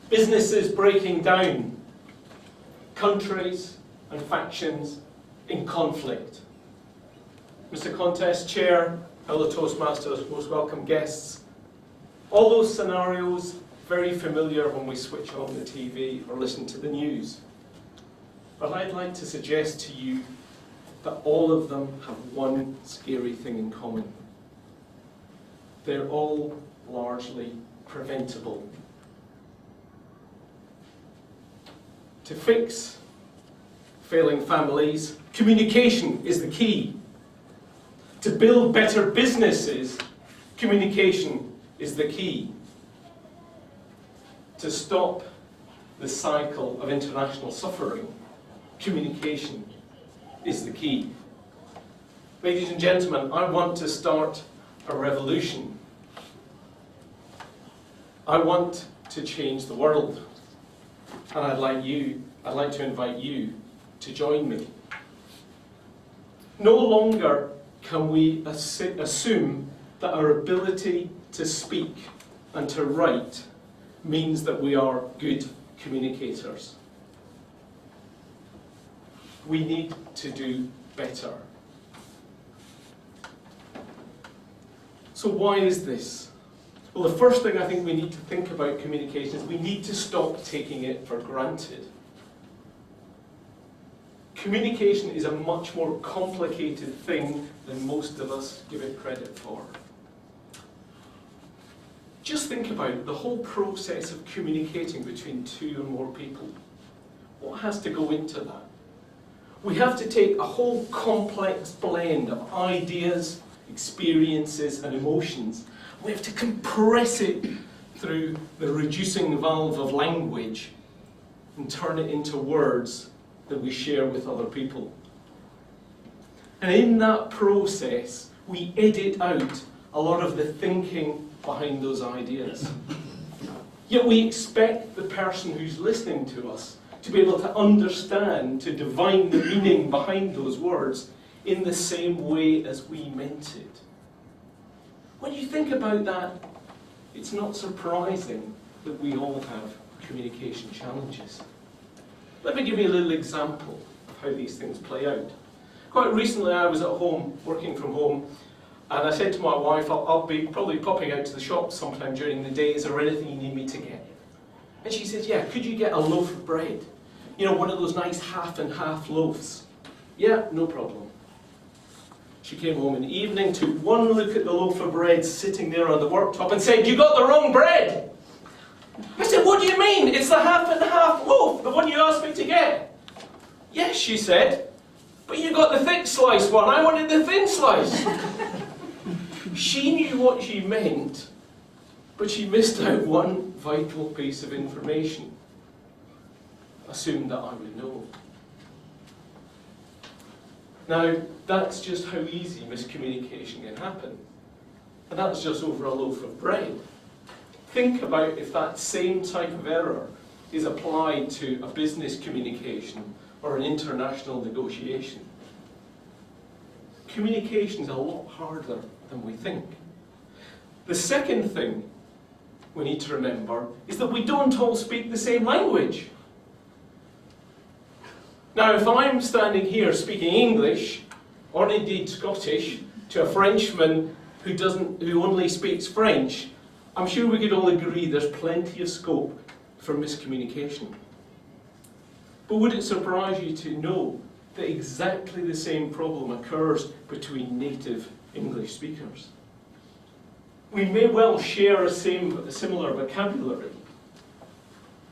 businesses breaking down, countries and factions in conflict. Mr. Contest Chair, fellow Toastmasters, most welcome guests. All those scenarios very familiar when we switch on the TV or listen to the news. But I'd like to suggest to you that all of them have one scary thing in common. They're all largely preventable. To fix failing families, communication is the key. To build better businesses, communication is the key. To stop the cycle of international suffering, communication is the key. Ladies and gentlemen, I want to start a revolution. I want to change the world. And I'd like to invite you to join me. No longer can we assume that our ability to speak and to write means that we are good communicators. We need to do better. So why is this? Well, the first thing I think we need to think about communication is we need to stop taking it for granted. Communication is a much more complicated thing than most of us give it credit for. Just think about the whole process of communicating between two or more people. What has to go into that? We have to take a whole complex blend of ideas, experiences and emotions. We have to compress it through the reducing valve of language and turn it into words that we share with other people. And in that process, we edit out a lot of the thinking behind those ideas. Yet we expect the person who's listening to us to be able to understand, to divine the meaning behind those words in the same way as we meant it. When you think about that, it's not surprising that we all have communication challenges. Let me give you a little example of how these things play out. Quite recently I was at home, working from home, and I said to my wife, I'll be probably popping out to the shop sometime during the day, is there anything you need me to get? And she said, yeah, could you get a loaf of bread? You know, one of those nice half and half loaves. Yeah, no problem. She came home in the evening, took one look at the loaf of bread sitting there on the worktop and said, you got the wrong bread. I said, what do you mean? It's the half and half loaf, the one you asked me to get. Yes, she said, but you got the thick slice one. I wanted the thin slice. She knew what she meant, but she missed out one vital piece of information. Assumed that I would know. Now, that's just how easy miscommunication can happen. And that's just over a loaf of bread. Think about if that same type of error is applied to a business communication or an international negotiation. Communication is a lot harder than we think. The second thing we need to remember is that we don't all speak the same language. Now, if I'm standing here speaking English, or indeed Scottish, to a Frenchman who only speaks French, I'm sure we could all agree there's plenty of scope for miscommunication. But would it surprise you to know that exactly the same problem occurs between native English speakers? We may well share a similar vocabulary,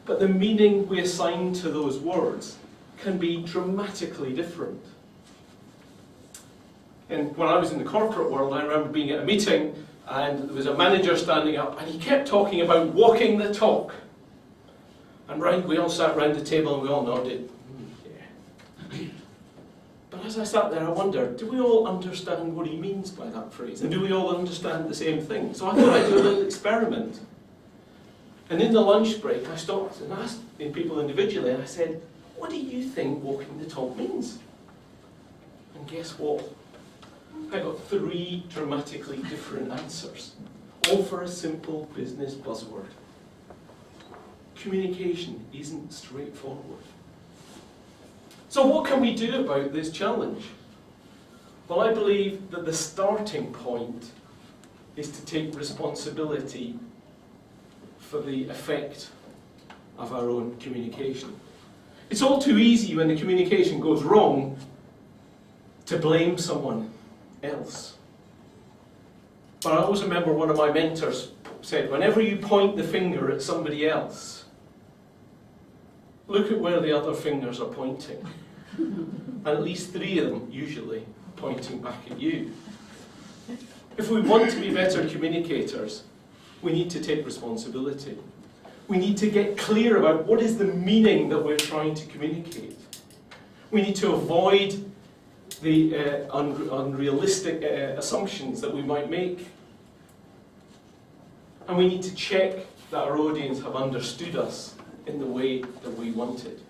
but the meaning we assign to those words can be dramatically different. And when I was in the corporate world, I remember being at a meeting and there was a manager standing up and he kept talking about walking the talk. And we all sat around the table and we all nodded. Yeah. But as I sat there, I wondered, do we all understand what he means by that phrase? And do we all understand the same thing? So I thought I'd do a little experiment. And in the lunch break, I stopped and asked people individually, and I said, what do you think walking the talk means? And guess what? I got 3 dramatically different answers, all for a simple business buzzword. communication isn't straightforward. So what can we do about this challenge? Well, I believe that the starting point is to take responsibility for the effect of our own communication. It's all too easy when the communication goes wrong to blame someone else. But I always remember one of my mentors said, whenever you point the finger at somebody else, look at where the other fingers are pointing. And at least 3 of them, usually, pointing back at you. If we want to be better communicators, we need to take responsibility. We need to get clear about what is the meaning that we're trying to communicate. We need to avoid the unrealistic assumptions that we might make. And we need to check that our audience have understood us in the way that we wanted.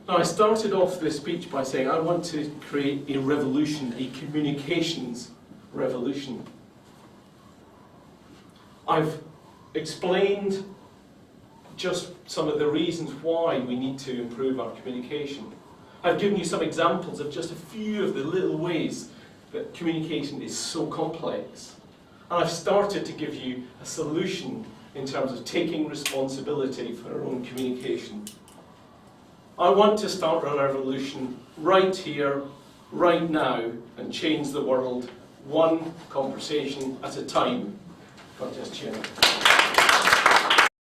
Now, I started off this speech by saying I want to create a revolution, a communications revolution. I've explained just some of the reasons why we need to improve our communication. I've given you some examples of just a few of the little ways that communication is so complex. And I've started to give you a solution in terms of taking responsibility for our own communication. I want to start a revolution right here, right now, and change the world one conversation at a time. God just cheer.